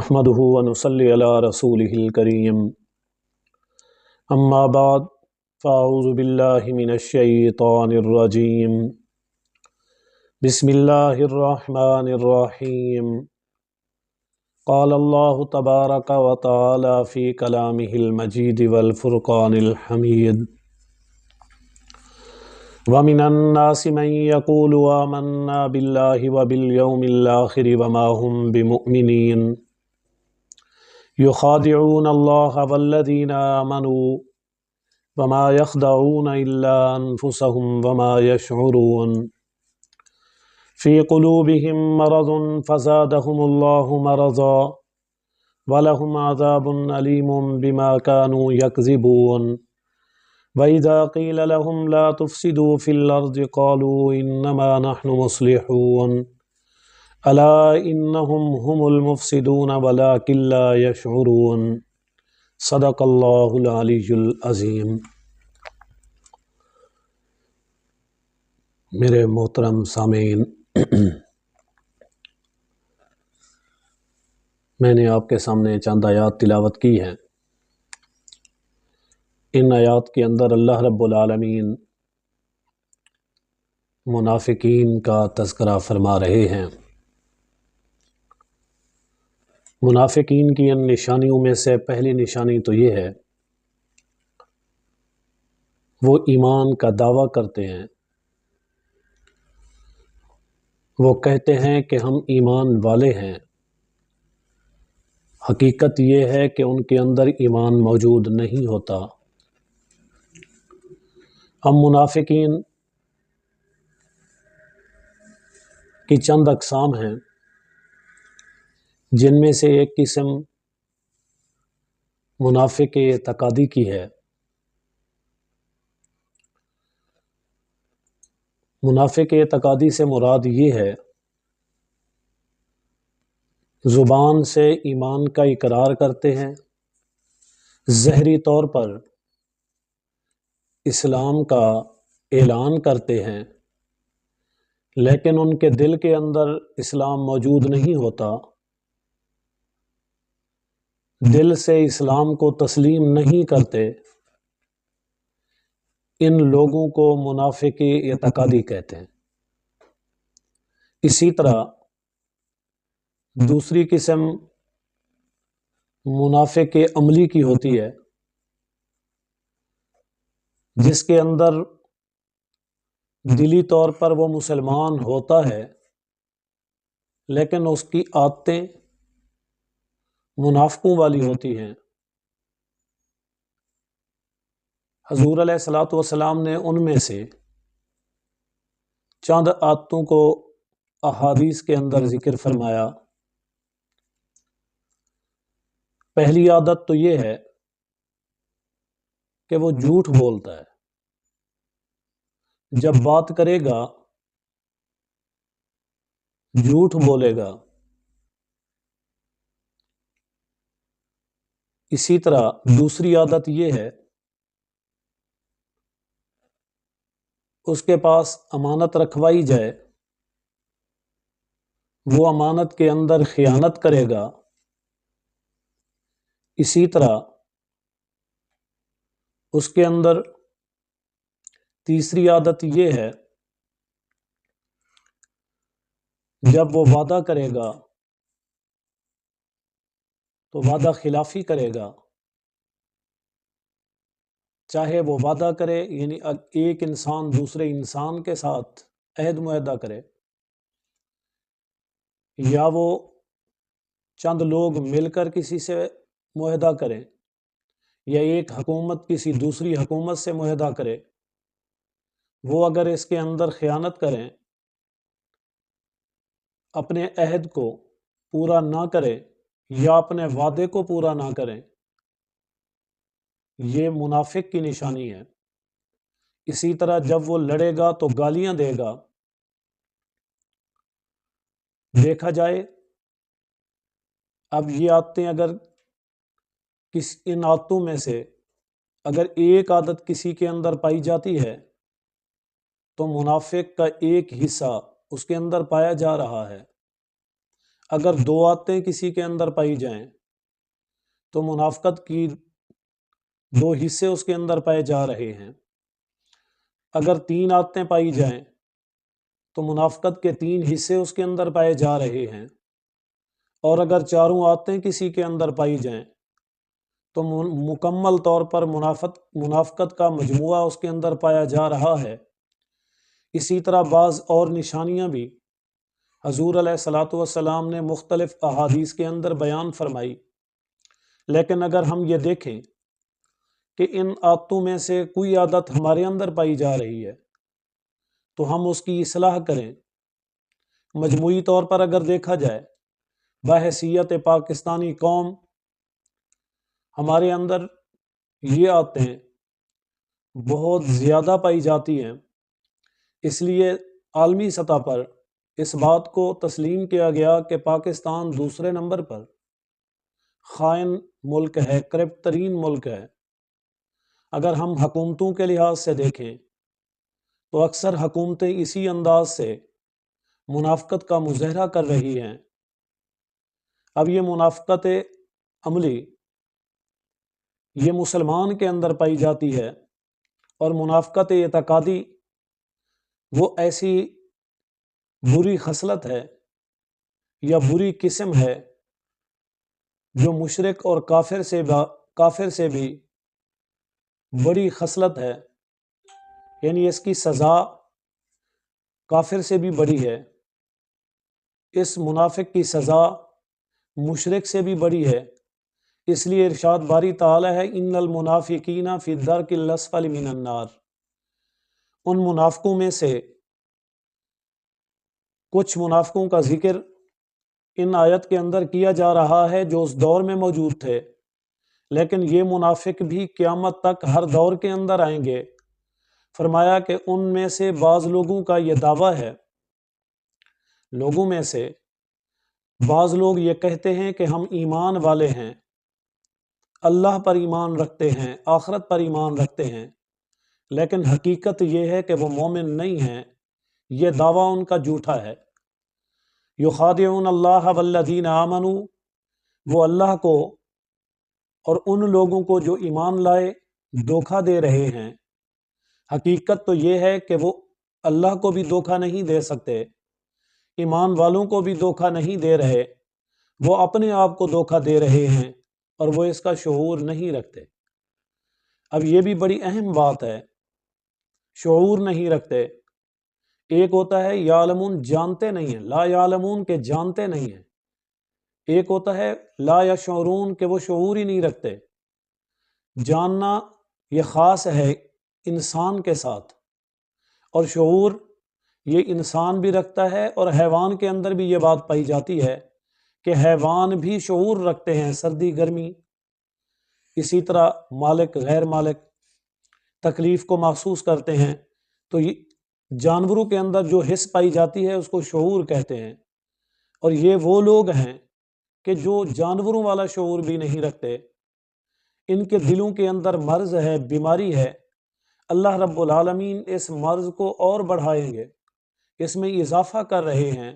نحمده ونصلي على رسوله الكريم اما بعد فاعوذ باللہ من الشیطان الرجیم بسم اللہ الرحمن الرحیم قال اللہ تبارک وتعالی فی کلامہ المجید والفرقان الحمید ومن الناس من يقول آمنا باللہ وبالیوم الآخر وما هم بمؤمنین يخادعون الله والذين آمنوا وما يخدعون إلا أنفسهم وما يشعرون في قلوبهم مرض فزادهم الله مرضا ولهم عذاب أليم بما كانوا يكذبون وإذا قيل لهم لا تفسدوا في الأرض قالوا إنما نحن مصلحون الا انہم هم المفسدون ولكن لا يشعرون صدق اللہ العلی العظیم۔ میرے محترم سامعین، میں نے آپ کے سامنے چند آیات تلاوت کی ہیں۔ ان آیات کے اندر اللہ رب العالمین منافقین کا تذکرہ فرما رہے ہیں۔ منافقین کی ان نشانیوں میں سے پہلی نشانی تو یہ ہے، وہ ایمان کا دعویٰ کرتے ہیں، وہ کہتے ہیں کہ ہم ایمان والے ہیں، حقیقت یہ ہے کہ ان کے اندر ایمان موجود نہیں ہوتا۔ ہم منافقین کی چند اقسام ہیں، جن میں سے ایک قسم منافق اعتقادی کی ہے۔ منافق اعتقادی سے مراد یہ ہے، زبان سے ایمان کا اقرار کرتے ہیں، ظاہری طور پر اسلام کا اعلان کرتے ہیں، لیکن ان کے دل کے اندر اسلام موجود نہیں ہوتا، دل سے اسلام کو تسلیم نہیں کرتے۔ ان لوگوں کو منافق اعتقادی کہتے ہیں۔ اسی طرح دوسری قسم منافق عملی کی ہوتی ہے، جس کے اندر دلی طور پر وہ مسلمان ہوتا ہے، لیکن اس کی عادتیں منافقوں والی ہوتی ہیں۔ حضور علیہ الصلوۃ والسلام نے ان میں سے چند عادتوں کو احادیث کے اندر ذکر فرمایا۔ پہلی عادت تو یہ ہے کہ وہ جھوٹ بولتا ہے، جب بات کرے گا جھوٹ بولے گا۔ اسی طرح دوسری عادت یہ ہے، اس کے پاس امانت رکھوائی جائے، وہ امانت کے اندر خیانت کرے گا۔ اسی طرح اس کے اندر تیسری عادت یہ ہے، جب وہ وعدہ کرے گا تو وعدہ خلافی کرے گا، چاہے وہ وعدہ کرے، یعنی ایک انسان دوسرے انسان کے ساتھ عہد معاہدہ کرے، یا وہ چند لوگ مل کر کسی سے معاہدہ کریں، یا ایک حکومت کسی دوسری حکومت سے معاہدہ کرے، وہ اگر اس کے اندر خیانت کریں، اپنے عہد کو پورا نہ کرے یا اپنے وعدے کو پورا نہ کریں، یہ منافق کی نشانی ہے۔ اسی طرح جب وہ لڑے گا تو گالیاں دے گا۔ دیکھا جائے، اب یہ عادتیں اگر ان عادتوں میں سے اگر ایک عادت کسی کے اندر پائی جاتی ہے تو منافق کا ایک حصہ اس کے اندر پایا جا رہا ہے۔ اگر دو عادتیں کسی کے اندر پائی جائیں تو منافقت کی دو حصے اس کے اندر پائے جا رہے ہیں، اگر تین عادتیں پائی جائیں تو منافقت کے تین حصے اس کے اندر پائے جا رہے ہیں، اور اگر چاروں عادتیں کسی کے اندر پائی جائیں تو مکمل طور پر منافقت کا مجموعہ اس کے اندر پایا جا رہا ہے۔ اسی طرح بعض اور نشانیاں بھی حضور علیہ الصلاۃ والسلام نے مختلف احادیث کے اندر بیان فرمائی، لیکن اگر ہم یہ دیکھیں کہ ان عادتوں میں سے کوئی عادت ہمارے اندر پائی جا رہی ہے تو ہم اس کی اصلاح کریں۔ مجموعی طور پر اگر دیکھا جائے، بحیثیت پاکستانی قوم ہمارے اندر یہ عادتیں بہت زیادہ پائی جاتی ہیں، اس لیے عالمی سطح پر اس بات کو تسلیم کیا گیا کہ پاکستان دوسرے نمبر پر خائن ملک ہے، کرپٹ ترین ملک ہے۔ اگر ہم حکومتوں کے لحاظ سے دیکھیں تو اکثر حکومتیں اسی انداز سے منافقت کا مظاہرہ کر رہی ہیں۔ اب یہ منافقت عملی یہ مسلمان کے اندر پائی جاتی ہے، اور منافقت اعتقادی وہ ایسی بری خصلت ہے یا بری قسم ہے جو مشرک اور کافر سے بھی بڑی خصلت ہے، یعنی اس کی سزا کافر سے بھی بڑی ہے، اس منافق کی سزا مشرک سے بھی بڑی ہے۔ اس لیے ارشاد باری تعالی ہے، ان المنافقین فی الدرک الاسفل من النار۔ ان منافقوں میں سے کچھ منافقوں کا ذکر ان آیت کے اندر کیا جا رہا ہے جو اس دور میں موجود تھے، لیکن یہ منافق بھی قیامت تک ہر دور کے اندر آئیں گے۔ فرمایا کہ ان میں سے بعض لوگوں کا یہ دعویٰ ہے، لوگوں میں سے بعض لوگ یہ کہتے ہیں کہ ہم ایمان والے ہیں، اللہ پر ایمان رکھتے ہیں، آخرت پر ایمان رکھتے ہیں، لیکن حقیقت یہ ہے کہ وہ مومن نہیں ہیں۔ یہ دعویٰ ان کا جھوٹا ہے۔ یخادعون اللہ والذین آمنوا، وہ اللہ کو اور ان لوگوں کو جو ایمان لائے دھوکہ دے رہے ہیں۔ حقیقت تو یہ ہے کہ وہ اللہ کو بھی دھوکہ نہیں دے سکتے، ایمان والوں کو بھی دھوکہ نہیں دے رہے، وہ اپنے آپ کو دھوکہ دے رہے ہیں اور وہ اس کا شعور نہیں رکھتے۔ اب یہ بھی بڑی اہم بات ہے، شعور نہیں رکھتے۔ ایک ہوتا ہے یعلمون، جانتے نہیں ہیں، لا یعلمون کہ جانتے نہیں ہیں، ایک ہوتا ہے لا یشعرون کہ وہ شعور ہی نہیں رکھتے۔ جاننا یہ خاص ہے انسان کے ساتھ، اور شعور یہ انسان بھی رکھتا ہے، اور حیوان کے اندر بھی یہ بات پائی جاتی ہے کہ حیوان بھی شعور رکھتے ہیں، سردی گرمی، اسی طرح مالک غیر مالک تکلیف کو محسوس کرتے ہیں۔ تو یہ جانوروں کے اندر جو حس پائی جاتی ہے اس کو شعور کہتے ہیں، اور یہ وہ لوگ ہیں کہ جو جانوروں والا شعور بھی نہیں رکھتے، ان کے دلوں کے اندر مرض ہے، بیماری ہے۔ اللہ رب العالمین اس مرض کو اور بڑھائیں گے، اس میں اضافہ کر رہے ہیں،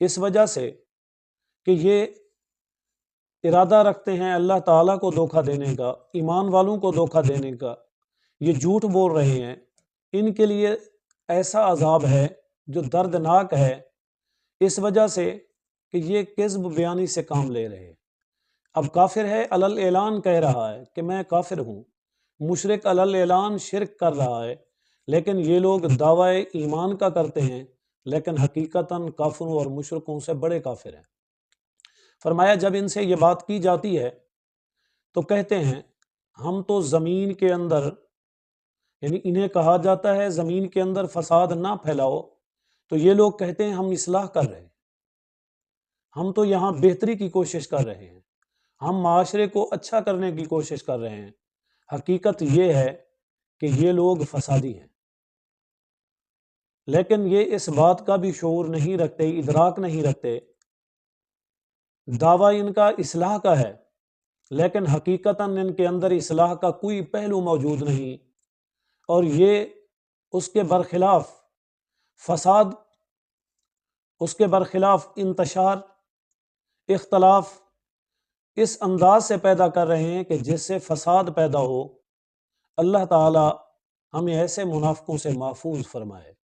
اس وجہ سے کہ یہ ارادہ رکھتے ہیں اللہ تعالیٰ کو دھوکہ دینے کا، ایمان والوں کو دھوکہ دینے کا، یہ جھوٹ بول رہے ہیں۔ ان کے لیے ایسا عذاب ہے جو دردناک ہے، اس وجہ سے کہ یہ کذب بیانی سے کام لے رہے ہیں۔ اب کافر ہے علل اعلان کہہ رہا ہے کہ میں کافر ہوں، مشرک علل اعلان شرک کر رہا ہے، لیکن یہ لوگ دعوی ایمان کا کرتے ہیں لیکن حقیقتاً کافروں اور مشرکوں سے بڑے کافر ہیں۔ فرمایا جب ان سے یہ بات کی جاتی ہے تو کہتے ہیں ہم تو زمین کے اندر، یعنی انہیں کہا جاتا ہے زمین کے اندر فساد نہ پھیلاؤ، تو یہ لوگ کہتے ہیں ہم اصلاح کر رہے ہیں، ہم تو یہاں بہتری کی کوشش کر رہے ہیں، ہم معاشرے کو اچھا کرنے کی کوشش کر رہے ہیں۔ حقیقت یہ ہے کہ یہ لوگ فسادی ہیں، لیکن یہ اس بات کا بھی شعور نہیں رکھتے، ادراک نہیں رکھتے۔ دعویٰ ان کا اصلاح کا ہے، لیکن حقیقتاً ان کے اندر اصلاح کا کوئی پہلو موجود نہیں، اور یہ اس کے برخلاف فساد، اس کے برخلاف انتشار اختلاف اس انداز سے پیدا کر رہے ہیں کہ جس سے فساد پیدا ہو۔ اللہ تعالی ہمیں ایسے منافقوں سے محفوظ فرمائے۔